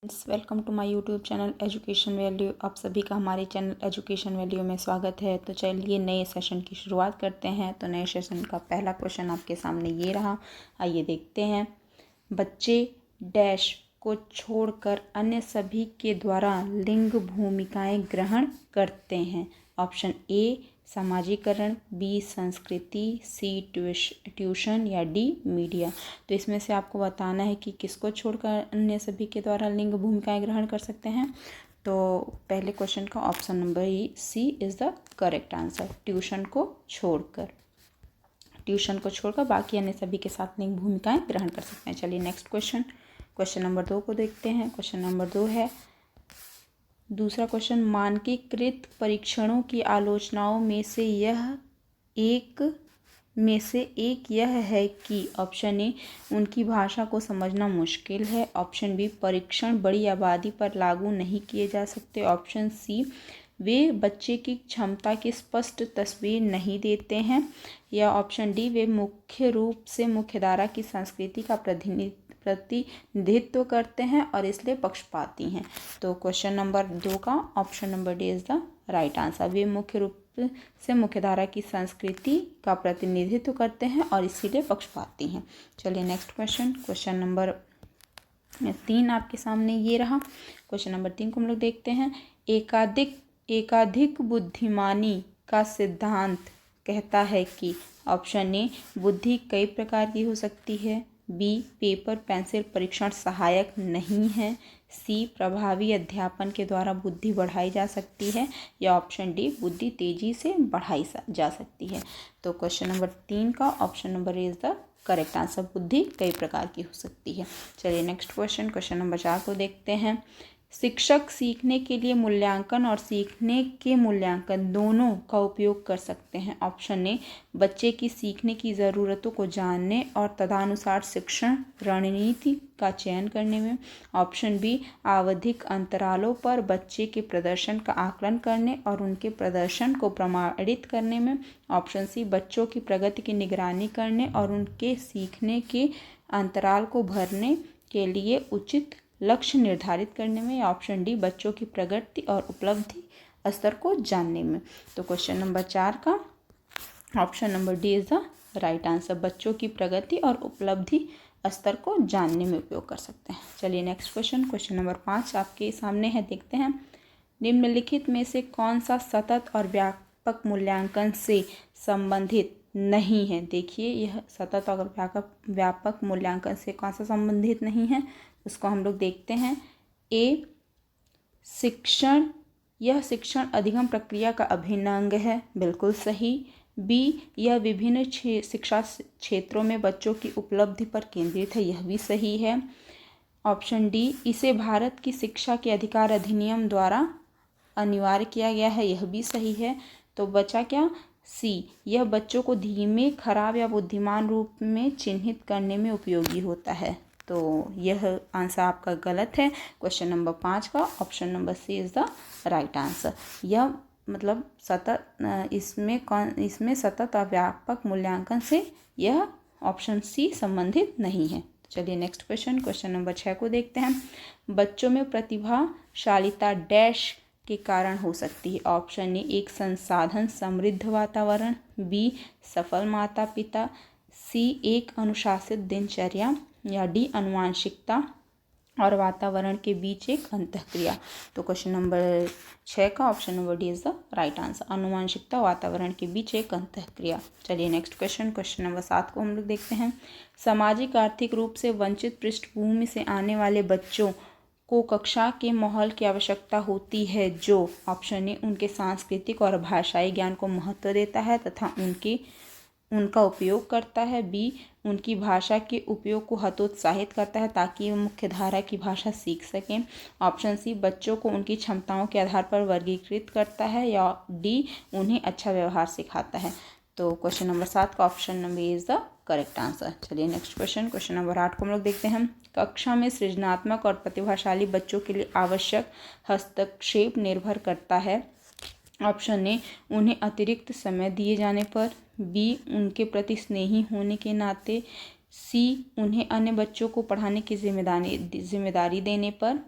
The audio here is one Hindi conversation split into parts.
Welcome to my YouTube channel education value. आप सभी का हमारे चैनल एजुकेशन वैल्यू में स्वागत है। तो चलिए नए सेशन की शुरुआत करते हैं। तो नए सेशन का पहला क्वेश्चन आपके सामने ये रहा, आइए देखते हैं। बच्चे डैश को छोड़कर अन्य सभी के द्वारा लिंग भूमिकाएं ग्रहण करते हैं। ऑप्शन ए सामाजिकरण, बी संस्कृति, सी ट्यूशन या डी मीडिया। तो इसमें से आपको बताना है कि किसको छोड़कर अन्य सभी के द्वारा लिंग भूमिकाएं ग्रहण कर सकते हैं। तो पहले क्वेश्चन का option number C is the correct answer. Tuition को छोड़कर बाकी अन्य सभी के साथ लिंग भूमिकाएं ग्रहण कर सकते हैं। चलिए नेक्स्ट क्वेश्चन नंबर 2 को देखते हैं। क्वेश्चन नंबर 2 है, दूसरा क्वेश्चन, मानकीकृत परीक्षणों की आलोचनाओं में से एक यह है कि ऑप्शन ए उनकी भाषा को समझना मुश्किल है, ऑप्शन बी परीक्षण बड़ी आबादी पर लागू नहीं किए जा सकते, ऑप्शन सी वे बच्चे की क्षमता की स्पष्ट तस्वीर नहीं देते हैं, या ऑप्शन डी वे मुख्य रूप से मुख्यधारा की संस्कृति का प्रतिनिधित्व करते हैं और इसलिए पक्षपाती हैं। तो क्वेश्चन नंबर 2 का option number D is the right answer. वे मुख्य रूप से मुख्यधारा की संस्कृति का प्रतिनिधित्व करते हैं और इसीलिए पक्षपाती हैं। चलिए नेक्स्ट क्वेश्चन नंबर 3 आपके सामने ये रहा। क्वेश्चन नंबर 3 को हम लोग देखते हैं। एकाधिक बुद्धिमानी का सिद्धांत कहता है कि ऑप्शन ए बुद्धि कई प्रकार की हो सकती है, बी पेपर पेंसिल परीक्षण सहायक नहीं है, सी प्रभावी अध्यापन के द्वारा बुद्धि बढ़ाई जा सकती है, या ऑप्शन डी बुद्धि तेजी से बढ़ाई जा सकती है। तो क्वेश्चन नंबर 3 का option number A is the correct answer. बुद्धि कई प्रकार की हो सकती है। चलिए नेक्स्ट क्वेश्चन नंबर 4 को देखते हैं। शिक्षक सीखने के लिए मूल्यांकन और सीखने के मूल्यांकन दोनों का उपयोग कर सकते हैं। ऑप्शन ए बच्चे की सीखने की ज़रूरतों को जानने और तदनुसार शिक्षण रणनीति का चयन करने में, ऑप्शन बी आवधिक अंतरालों पर बच्चे के प्रदर्शन का आकलन करने और उनके प्रदर्शन को प्रमाणित करने में, ऑप्शन सी बच्चों की प्रगति की निगरानी करने और उनके सीखने के अंतराल को भरने के लिए उचित लक्ष्य निर्धारित करने में, या ऑप्शन डी बच्चों की प्रगति और उपलब्धि स्तर को जानने में। तो क्वेश्चन नंबर 4 का option number D is the right answer. बच्चों की प्रगति और उपलब्धि स्तर को जानने में उपयोग कर सकते हैं। चलिए नेक्स्ट क्वेश्चन नंबर 5 आपके सामने है, देखते हैं। निम्नलिखित में से कौन सा सतत और व्यापक मूल्यांकन से संबंधित नहीं है। देखिए यह सतत और व्यापक मूल्यांकन से कौन सा संबंधित नहीं है, उसको हम लोग देखते हैं। ए शिक्षण, यह शिक्षण अधिगम प्रक्रिया का अभिन्न अंग है, बिल्कुल सही। बी यह विभिन्न शिक्षा क्षेत्रों में बच्चों की उपलब्धि पर केंद्रित है, यह भी सही है। ऑप्शन डी इसे भारत की शिक्षा के अधिकार अधिनियम द्वारा अनिवार्य किया गया है, यह भी सही है। तो बचा क्या, सी यह बच्चों को धीमे, खराब या बुद्धिमान रूप में चिन्हित करने में उपयोगी होता है। तो यह आंसर आपका गलत है। क्वेश्चन नंबर 5 का option number C is the right answer. यह मतलब इसमें सतत और व्यापक मूल्यांकन से यह ऑप्शन सी संबंधित नहीं है। चलिए नेक्स्ट क्वेश्चन नंबर 6 को देखते हैं। बच्चों में प्रतिभाशालिता डैश के कारण हो सकती है। ऑप्शन ए एक संसाधन समृद्ध वातावरण, बी सफल माता पिता, सी एक अनुशासित दिनचर्या, या डी आनुवंशिकता और वातावरण के बीच एक अंतःक्रिया। तो क्वेश्चन नंबर 6 का option number D is the right answer. आनुवंशिकता वातावरण के बीच एक अंतःक्रिया। चलिए नेक्स्ट क्वेश्चन नंबर 7 को हम लोग देखते हैं। सामाजिक आर्थिक रूप से वंचित पृष्ठभूमि से आने वाले बच्चों को कक्षा के माहौल की आवश्यकता होती है जो, ऑप्शन ए उनके सांस्कृतिक और भाषाई ज्ञान को महत्व देता है तथा उनका उपयोग करता है, बी उनकी भाषा के उपयोग को हतोत्साहित करता है ताकि वो मुख्य धारा की भाषा सीख सकें, ऑप्शन सी बच्चों को उनकी क्षमताओं के आधार पर वर्गीकृत करता है, या डी उन्हें अच्छा व्यवहार सिखाता है। तो क्वेश्चन नंबर 7 का option number A is the correct answer. चलिए नेक्स्ट क्वेश्चन नंबर 8 को हम लोग देखते हैं। कक्षा में सृजनात्मक और प्रतिभाशाली बच्चों के लिए आवश्यक हस्तक्षेप निर्भर करता है। ऑप्शन ए उन्हें अतिरिक्त समय दिए जाने पर, बी उनके प्रति स्नेही होने के नाते, सी उन्हें अन्य बच्चों को पढ़ाने की जिम्मेदारी देने पर,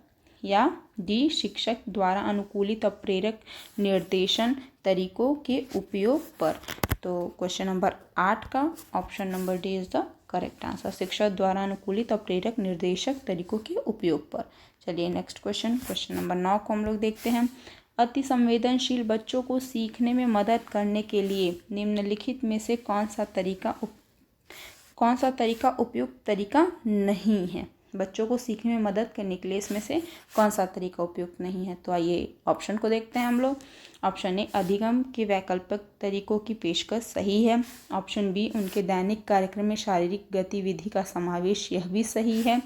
या डी शिक्षक द्वारा अनुकूलित और प्रेरक निर्देशन तरीकों के उपयोग पर। तो क्वेश्चन नंबर 8 का option number D is the correct answer, शिक्षक द्वारा अनुकूलित और प्रेरक निर्देशक तरीकों के उपयोग पर। चलिए नेक्स्ट क्वेश्चन नंबर 9 को हम लोग देखते हैं। अति संवेदनशील बच्चों को सीखने में मदद करने के लिए निम्नलिखित में से कौन सा तरीका उपयुक्त तरीका नहीं है। बच्चों को सीखने में मदद करने के लिए इसमें से कौन सा तरीका उपयुक्त नहीं है। तो आइए ऑप्शन को देखते हैं हम लोग। ऑप्शन ए, अधिगम के वैकल्पिक तरीकों की पेशकश सही है। ऑप्शन बी, उनके दैनिक कार्यक्रम में शारीरिक गतिविधि का समावेश, यह भी सही है।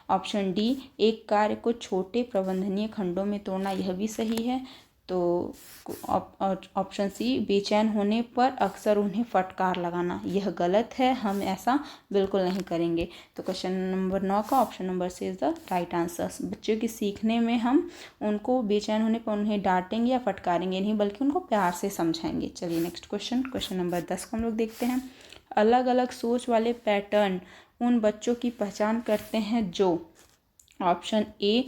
ऑप्शन डी, एक कार्य को छोटे प्रबंधनीय खंडों में तोड़ना, यह भी सही है। तो ऑप्शन सी, बेचैन होने पर अक्सर उन्हें फटकार लगाना, यह गलत है, हम ऐसा बिल्कुल नहीं करेंगे। तो क्वेश्चन नंबर 9 का option number C is the right answer. बच्चों की सीखने में हम उनको बेचैन होने पर उन्हें डांटेंगे या फटकारेंगे नहीं, बल्कि उनको प्यार से समझाएंगे। चलिए नेक्स्ट क्वेश्चन नंबर 10 को हम लोग देखते हैं। अलग अलग सोच वाले पैटर्न उन बच्चों की पहचान करते हैं जो ऑप्शन ए,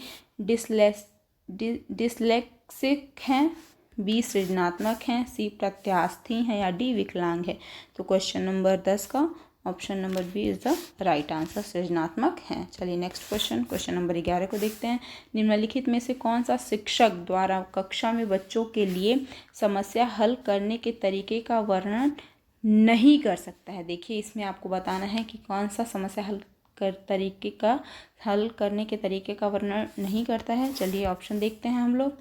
डिसलेक्सिक हैं, बी, सृजनात्मक हैं, सी, प्रत्यास्थी हैं, या डी, विकलांग है। तो क्वेश्चन नंबर 10 का option number B is the right answer, सृजनात्मक हैं। चलिए नेक्स्ट क्वेश्चन नंबर 11 को देखते हैं। निम्नलिखित में से कौन सा शिक्षक द्वारा कक्षा में बच्चों के लिए समस्या हल करने के तरीके का वर्णन नहीं कर सकता है। देखिए, इसमें आपको बताना है कि कौन सा समस्या हल करने के तरीके का वर्णन नहीं करता है। चलिए ऑप्शन देखते हैं हम लोग।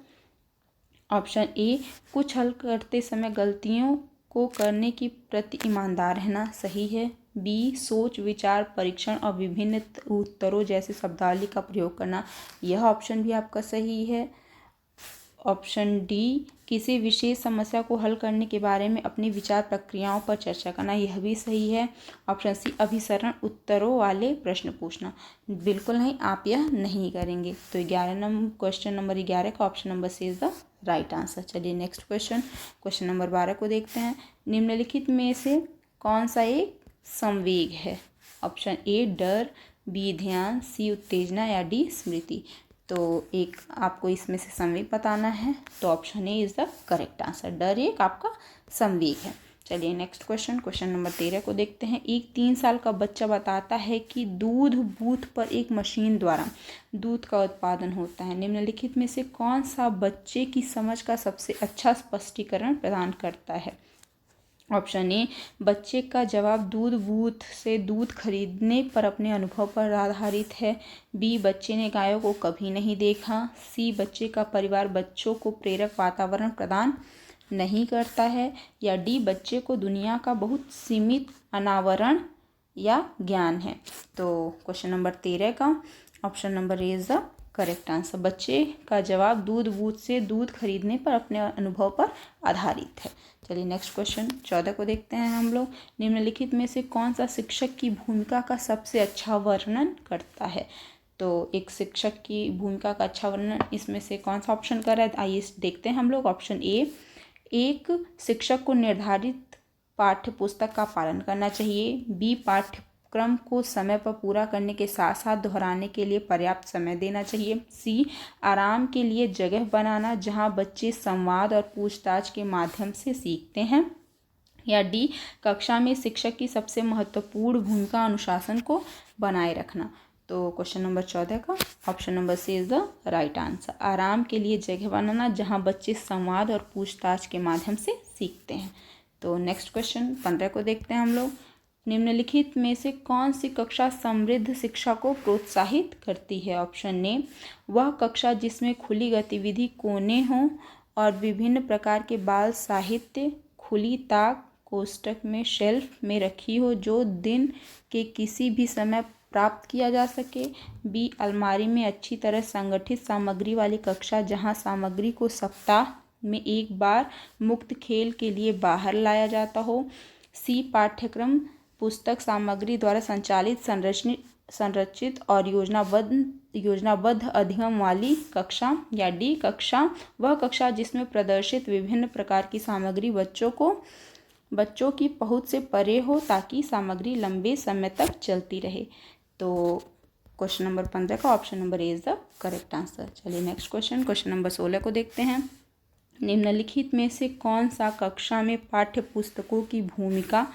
ऑप्शन ए, कुछ हल करते समय गलतियों को करने की प्रति ईमानदार रहना, सही है। बी, सोच विचार परीक्षण और विभिन्न उत्तरों जैसे शब्दावली का प्रयोग करना, यह ऑप्शन भी आपका सही है। ऑप्शन डी, किसी विशेष समस्या को हल करने के बारे में अपनी विचार प्रक्रियाओं पर चर्चा करना, यह भी सही है। ऑप्शन सी, अभिसरण उत्तरों वाले प्रश्न पूछना, बिल्कुल नहीं, आप यह नहीं करेंगे। तो क्वेश्चन नंबर 11 का option number C is the right answer. चलिए नेक्स्ट क्वेश्चन नंबर 12 को देखते हैं। निम्नलिखित में से कौन सा एक संवेग है। ऑप्शन ए, डर, बी, ध्यान, सी, उत्तेजना, या डी, स्मृति। तो एक आपको इसमें से संवेग बताना है, तो option A is the correct answer, डर एक आपका संवेग है। चलिए नेक्स्ट क्वेश्चन नंबर 13 को देखते हैं। एक 3 साल का बच्चा बताता है कि दूध बूथ पर एक मशीन द्वारा दूध का उत्पादन होता है। निम्नलिखित में से कौन सा बच्चे की समझ का सबसे अच्छा स्पष्टीकरण प्रदान करता है। ऑप्शन ए, बच्चे का जवाब दूध बूथ से दूध खरीदने पर अपने अनुभव पर आधारित है। बी, बच्चे ने गायों को कभी नहीं देखा। सी, बच्चे का परिवार बच्चों को प्रेरक वातावरण प्रदान नहीं करता है। या डी, बच्चे को दुनिया का बहुत सीमित अनावरण या ज्ञान है। तो क्वेश्चन नंबर 13 का option number A is the correct answer, बच्चे का जवाब दूध बूथ से दूध खरीदने पर अपने अनुभव पर आधारित है। चलिए नेक्स्ट क्वेश्चन 14 को देखते हैं हम लोग। निम्नलिखित में से कौन सा शिक्षक की भूमिका का सबसे अच्छा वर्णन करता है। तो एक शिक्षक की भूमिका का अच्छा वर्णन इसमें से कौन सा ऑप्शन कर रहा है, आइए देखते हैं हम लोग। ऑप्शन ए, एक शिक्षक को निर्धारित पाठ्य पुस्तक का पालन करना चाहिए। बी, पाठ्यक्रम को समय पर पूरा करने के साथ साथ दोहराने के लिए पर्याप्त समय देना चाहिए। सी, आराम के लिए जगह बनाना जहां बच्चे संवाद और पूछताछ के माध्यम से सीखते हैं। या डी, कक्षा में शिक्षक की सबसे महत्वपूर्ण भूमिका अनुशासन को बनाए रखना। तो क्वेश्चन नंबर 14 का option number C is the right answer, आराम के लिए जगह बनाना जहां बच्चे संवाद और पूछताछ के माध्यम से सीखते हैं। तो नेक्स्ट क्वेश्चन 15 को देखते हैं हम लोग। निम्नलिखित में से कौन सी कक्षा समृद्ध शिक्षा को प्रोत्साहित करती है। ऑप्शन ए, वह कक्षा जिसमें खुली गतिविधि कोने हों और विभिन्न प्रकार के बाल साहित्य खुली ताक कोष्ठक में शेल्फ में रखी हो जो दिन के किसी भी समय प्राप्त किया जा सके। बी, अलमारी में अच्छी तरह संगठित सामग्री वाली कक्षा जहां सामग्री को सप्ताह में एक बार मुक्त खेल के लिए बाहर लाया जाता हो। सी, पाठ्यक्रम पुस्तक सामग्री द्वारा संचालित संरचित और योजनाबद्ध अधिगम वाली कक्षा। या डी, वह कक्षा जिसमें प्रदर्शित विभिन्न प्रकार की सामग्री बच्चों की पहुंच से परे हो ताकि सामग्री लंबे समय तक चलती रहे। तो क्वेश्चन नंबर 15 का option number A is the correct answer. चलिए नेक्स्ट क्वेश्चन नंबर 16 को देखते हैं। निम्नलिखित में से कौन सा कक्षा में पाठ्य पुस्तकों की भूमिका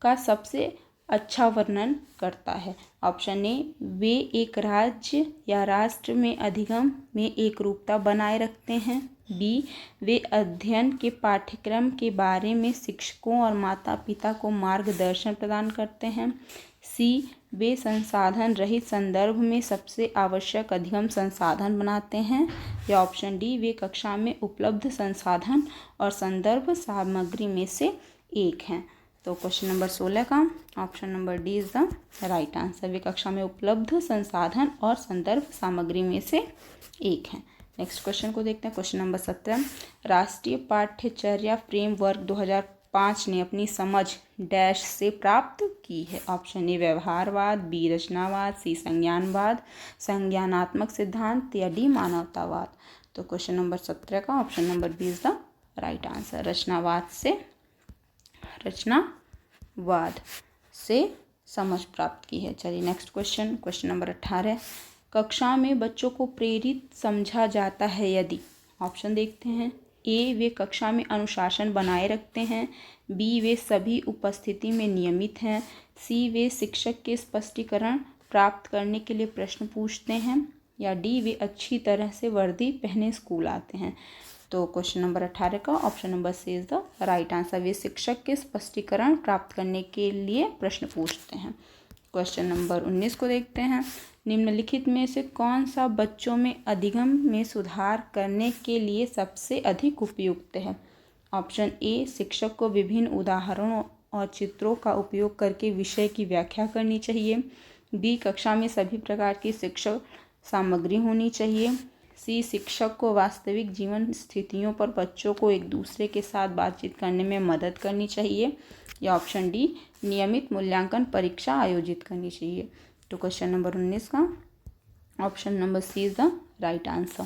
का सबसे अच्छा वर्णन करता है? ऑप्शन ए, वे एक राज्य या राष्ट्र में अधिगम में एकरूपता बनाए रखते हैं। बी, वे अध्ययन के पाठ्यक्रम के बारे में शिक्षकों और माता पिता को मार्गदर्शन प्रदान करते हैं। सी, वे संसाधन रहित संदर्भ में सबसे आवश्यक अधिगम संसाधन बनाते हैं। या ऑप्शन डी, वे कक्षा में उपलब्ध संसाधन और संदर्भ सामग्री में से एक हैं। तो क्वेश्चन नंबर 16 का option number D is the right answer. वे कक्षा में उपलब्ध संसाधन और संदर्भ सामग्री में से एक हैं। नेक्स्ट क्वेश्चन को देखते हैं। क्वेश्चन नंबर 17, राष्ट्रीय पाठ्यचर्या फ्रेमवर्क 2005 ने अपनी समझ डैश से प्राप्त की है? ऑप्शन ए, व्यवहारवाद, बी, रचनावाद, सी, संज्ञानवाद, संज्ञानात्मक सिद्धांत, या डी, मानवतावाद। तो क्वेश्चन नंबर 17 का option number B is the right answer. रचनावाद से समझ प्राप्त की है। चलिए नेक्स्ट क्वेश्चन नंबर 18, कक्षा में बच्चों को प्रेरित समझा जाता है यदि? ऑप्शन देखते हैं। ए, वे कक्षा में अनुशासन बनाए रखते हैं। बी, वे सभी उपस्थिति में नियमित हैं। सी, वे शिक्षक के स्पष्टीकरण प्राप्त करने के लिए प्रश्न पूछते हैं। या डी, वे अच्छी तरह से वर्दी पहने स्कूल आते हैं। तो क्वेश्चन नंबर 18 का option number C is the right answer. वे शिक्षक के स्पष्टीकरण प्राप्त करने के लिए प्रश्न पूछते हैं। क्वेश्चन नंबर 19 को देखते हैं। निम्नलिखित में से कौन सा बच्चों में अधिगम में सुधार करने के लिए सबसे अधिक उपयुक्त है? ऑप्शन ए, शिक्षक को विभिन्न उदाहरणों और चित्रों का उपयोग करके विषय की व्याख्या करनी चाहिए। बी, कक्षा में सभी प्रकार की शिक्षक सामग्री होनी चाहिए। सी, शिक्षक को वास्तविक जीवन स्थितियों पर बच्चों को एक दूसरे के साथ बातचीत करने में मदद करनी चाहिए। या ऑप्शन डी, नियमित मूल्यांकन परीक्षा आयोजित करनी चाहिए। तो क्वेश्चन नंबर 19 का option number C is the right answer.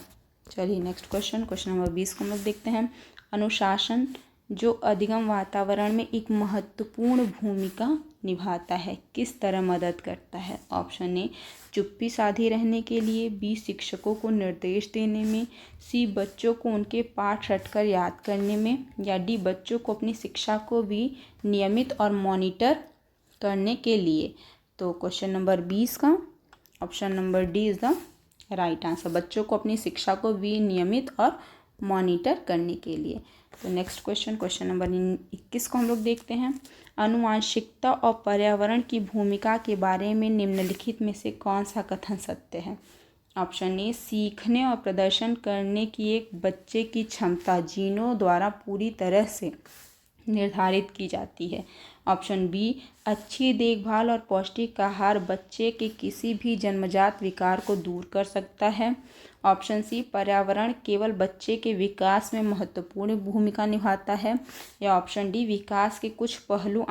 चलिए नेक्स्ट क्वेश्चन नंबर 20 को हम लोग देखते हैं। अनुशासन जो अधिगम वातावरण में एक महत्वपूर्ण भूमिका निभाता है किस तरह मदद करता है? ऑप्शन ए, चुप्पी साधे रहने के लिए। बी, शिक्षकों को निर्देश देने में। सी, बच्चों को उनके पाठ रटकर याद करने में। या डी, बच्चों को अपनी शिक्षा को भी नियमित और मॉनिटर करने के लिए। तो क्वेश्चन नंबर 20 का option number D is the right answer. बच्चों को अपनी शिक्षा को भी नियमित और मॉनिटर करने के लिए। तो नेक्स्ट क्वेश्चन नंबर 21 को हम लोग देखते हैं। आनुवांशिकता और पर्यावरण की भूमिका के बारे में निम्नलिखित में से कौन सा कथन सत्य है? ऑप्शन ए, सीखने और प्रदर्शन करने की एक बच्चे की क्षमता जीनों द्वारा पूरी तरह से निर्धारित की जाती है। ऑप्शन बी, अच्छी देखभाल और पौष्टिक आहार बच्चे के किसी भी जन्मजात विकार को दूर कर सकता है। ऑप्शन सी, पर्यावरण केवल बच्चे के विकास में महत्वपूर्ण भूमिका निभाता है। या ऑप्शन डी, विकास के कुछ पहलू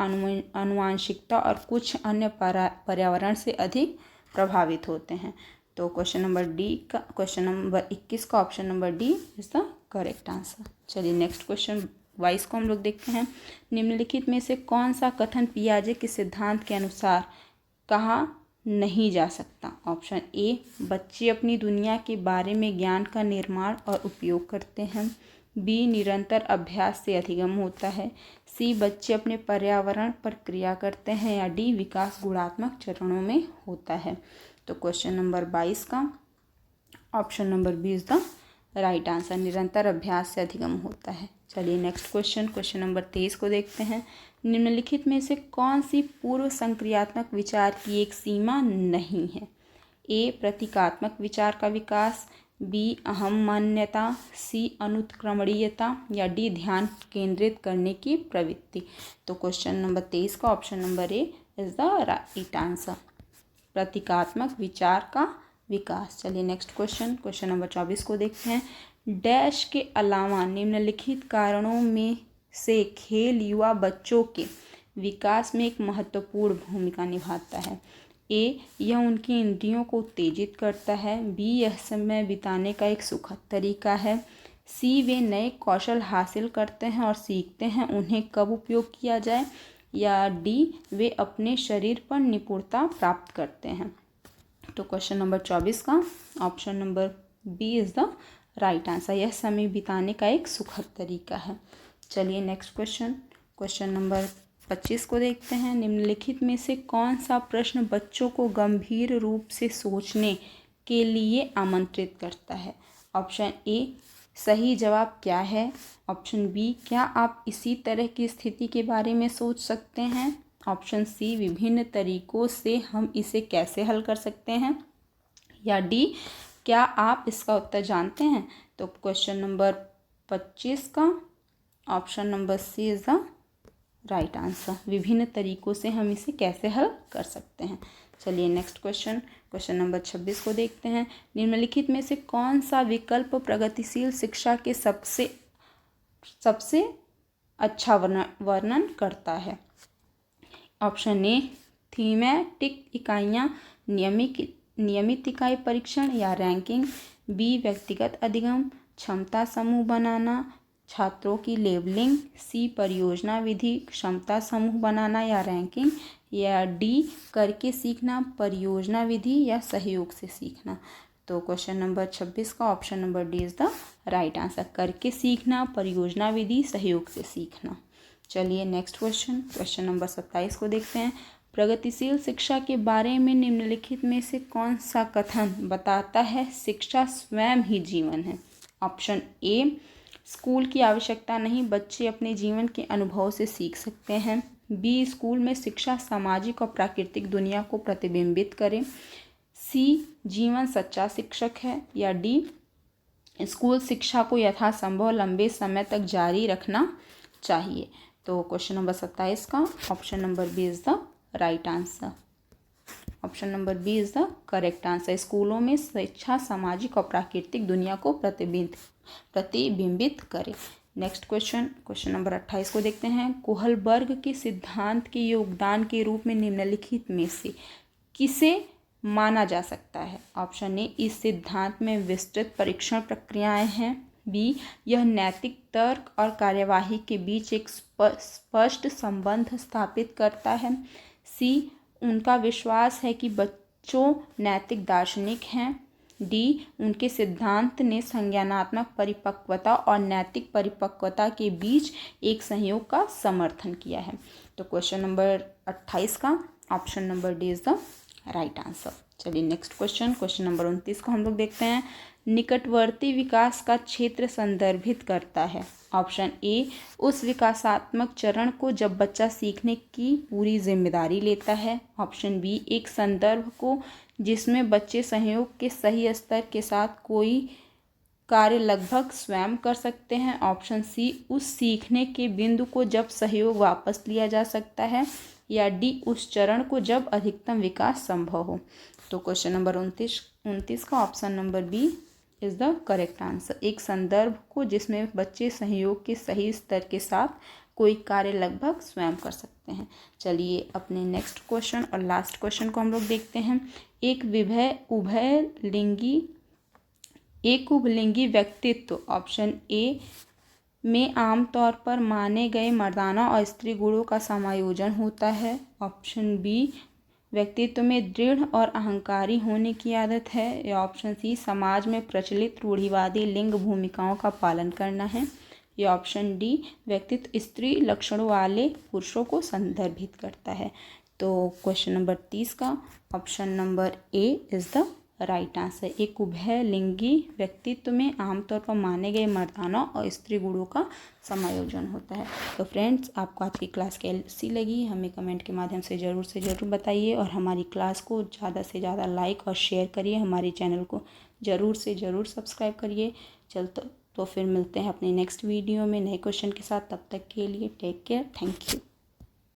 आनुवांशिकता और कुछ अन्य पर्यावरण से अधिक प्रभावित होते हैं। तो क्वेश्चन नंबर 21 का option number D is the correct answer. चलिए नेक्स्ट क्वेश्चन 22 को हम लोग देखते हैं। निम्नलिखित में से कौन सा कथन पियाजे के सिद्धांत के अनुसार कहा नहीं जा सकता? ऑप्शन ए, बच्चे अपनी दुनिया के बारे में ज्ञान का निर्माण और उपयोग करते हैं। बी, निरंतर अभ्यास से अधिगम होता है। सी, बच्चे अपने पर्यावरण पर क्रिया करते हैं। या डी, विकास गुणात्मक चरणों में होता है। तो क्वेश्चन नंबर 22 का option number B is the right answer. निरंतर अभ्यास से अधिगम होता है। चलिए नेक्स्ट क्वेश्चन नंबर 23 को देखते हैं। निम्नलिखित में से कौन सी पूर्व संक्रियात्मक विचार की एक सीमा नहीं है? ए, प्रतीकात्मक विचार का विकास। बी, अहम मान्यता। सी, अनुत्क्रमणीयता। या डी, ध्यान केंद्रित करने की प्रवृत्ति। तो क्वेश्चन नंबर 23 का option number A is the right answer. प्रतीकात्मक विचार का विकास। चलिए नेक्स्ट क्वेश्चन नंबर 24 को देखते हैं। डैश के अलावा निम्नलिखित कारणों में से खेल युवा बच्चों के विकास में एक महत्वपूर्ण भूमिका निभाता है? ए, यह उनकी इंद्रियों को उत्तेजित करता है। बी, यह समय बिताने का एक सुखद तरीका है। सी, वे नए कौशल हासिल करते हैं और सीखते हैं उन्हें कब उपयोग किया जाए। या डी, वे अपने शरीर पर निपुणता प्राप्त करते हैं। तो क्वेश्चन नंबर 24 का option number B is the right answer. यह समय बिताने का एक सुखद तरीका है। चलिए नेक्स्ट क्वेश्चन नंबर 25 को देखते हैं। निम्नलिखित में से कौन सा प्रश्न बच्चों को गंभीर रूप से सोचने के लिए आमंत्रित करता है? ऑप्शन ए, सही जवाब क्या है? ऑप्शन बी, क्या आप इसी तरह की स्थिति के बारे में सोच सकते हैं? ऑप्शन सी, विभिन्न तरीकों से हम इसे कैसे हल कर सकते हैं? या डी, क्या आप इसका उत्तर जानते हैं? तो क्वेश्चन नंबर 25 का option number C is the right answer. विभिन्न तरीकों से हम इसे कैसे हल कर सकते हैं। चलिए नेक्स्ट क्वेश्चन नंबर 26 को देखते हैं। निम्नलिखित में से कौन सा विकल्प प्रगतिशील शिक्षा के सबसे अच्छा वर्णन करता है? ऑप्शन ए, थीमेटिक इकाइयाँ, नियमित इकाई परीक्षण या रैंकिंग। बी, व्यक्तिगत अधिगम, क्षमता समूह बनाना, छात्रों की लेबलिंग। सी, परियोजना विधि, क्षमता समूह बनाना या रैंकिंग। या डी, करके सीखना, परियोजना विधि या सहयोग से सीखना। तो क्वेश्चन नंबर 26 का option number D is the right answer. करके सीखना, परियोजना विधि, सहयोग से सीखना। चलिए नेक्स्ट क्वेश्चन नंबर 27 को देखते हैं। प्रगतिशील शिक्षा के बारे में निम्नलिखित में से कौन सा कथन बताता है शिक्षा स्वयं ही जीवन है? ऑप्शन ए, स्कूल की आवश्यकता नहीं, बच्चे अपने जीवन के अनुभव से सीख सकते हैं। बी, स्कूल में शिक्षा सामाजिक और प्राकृतिक दुनिया को प्रतिबिंबित करे। सी, जीवन सच्चा शिक्षक है। या डी, स्कूल शिक्षा को यथासंभव लंबे समय तक जारी रखना चाहिए। तो क्वेश्चन नंबर 27 का option number B is the right answer. Option number B is the correct answer. स्कूलों में शिक्षा सामाजिक और प्राकृतिक दुनिया को प्रतिबिंबित करे। नेक्स्ट क्वेश्चन नंबर 28 को देखते हैं। कोहलबर्ग के सिद्धांत के योगदान के रूप में निम्नलिखित में से किसे माना जा सकता है? ऑप्शन ए, इस सिद्धांत में विस्तृत परीक्षण प्रक्रियाएं हैं। बी, यह नैतिक तर्क और कार्यवाही के बीच एक स्पष्ट संबंध स्थापित करता है। सी, उनका विश्वास है कि बच्चों नैतिक दार्शनिक हैं। डी, उनके सिद्धांत ने संज्ञानात्मक परिपक्वता और नैतिक परिपक्वता के बीच एक संयोग का समर्थन किया है। तो क्वेश्चन नंबर 28 का option number D is the right answer. चलिए नेक्स्ट क्वेश्चन नंबर 29 को हम लोग देखते हैं। निकटवर्ती विकास का क्षेत्र संदर्भित करता है। ऑप्शन ए, उस विकासात्मक चरण को जब बच्चा सीखने की पूरी जिम्मेदारी लेता है। ऑप्शन बी, एक संदर्भ को जिसमें बच्चे सहयोग के सही स्तर के साथ कोई कार्य लगभग स्वयं कर सकते हैं। ऑप्शन सी, उस सीखने के बिंदु को जब सहयोग वापस लिया जा सकता है। या डी, उस चरण को जब अधिकतम विकास संभव हो। तो क्वेश्चन नंबर 29 का option number B is the correct answer. एक संदर्भ को जिसमें बच्चे सहयोग के सही स्तर के साथ कोई कार्य लगभग स्वयं कर सकते हैं। चलिए अपने नेक्स्ट क्वेश्चन और लास्ट क्वेश्चन को हम लोग देखते हैं। एक उभलिंगी व्यक्तित्व ऑप्शन ए में आमतौर पर माने गए मर्दाना और स्त्री गुणों का समायोजन होता है। ऑप्शन बी, व्यक्तित्व में दृढ़ और अहंकारी होने की आदत है। या ऑप्शन सी, समाज में प्रचलित रूढ़िवादी लिंग भूमिकाओं का पालन करना है। या ऑप्शन डी, व्यक्तित्व स्त्री लक्षणों वाले पुरुषों को संदर्भित करता है। तो क्वेश्चन नंबर 30 का option number A is the right answer. एक उभयलिंगी व्यक्तित्व में आमतौर पर माने गए मर्दाना और स्त्री गुणों का समायोजन होता है। तो फ्रेंड्स, आपको आज की क्लास कैसी लगी हमें कमेंट के माध्यम से ज़रूर बताइए और हमारी क्लास को ज़्यादा से ज़्यादा लाइक और शेयर करिए। हमारे चैनल को ज़रूर सब्सक्राइब करिए। तो फिर मिलते हैं अपने नेक्स्ट वीडियो में नए क्वेश्चन के साथ। तब तक के लिए टेक केयर। Thank you.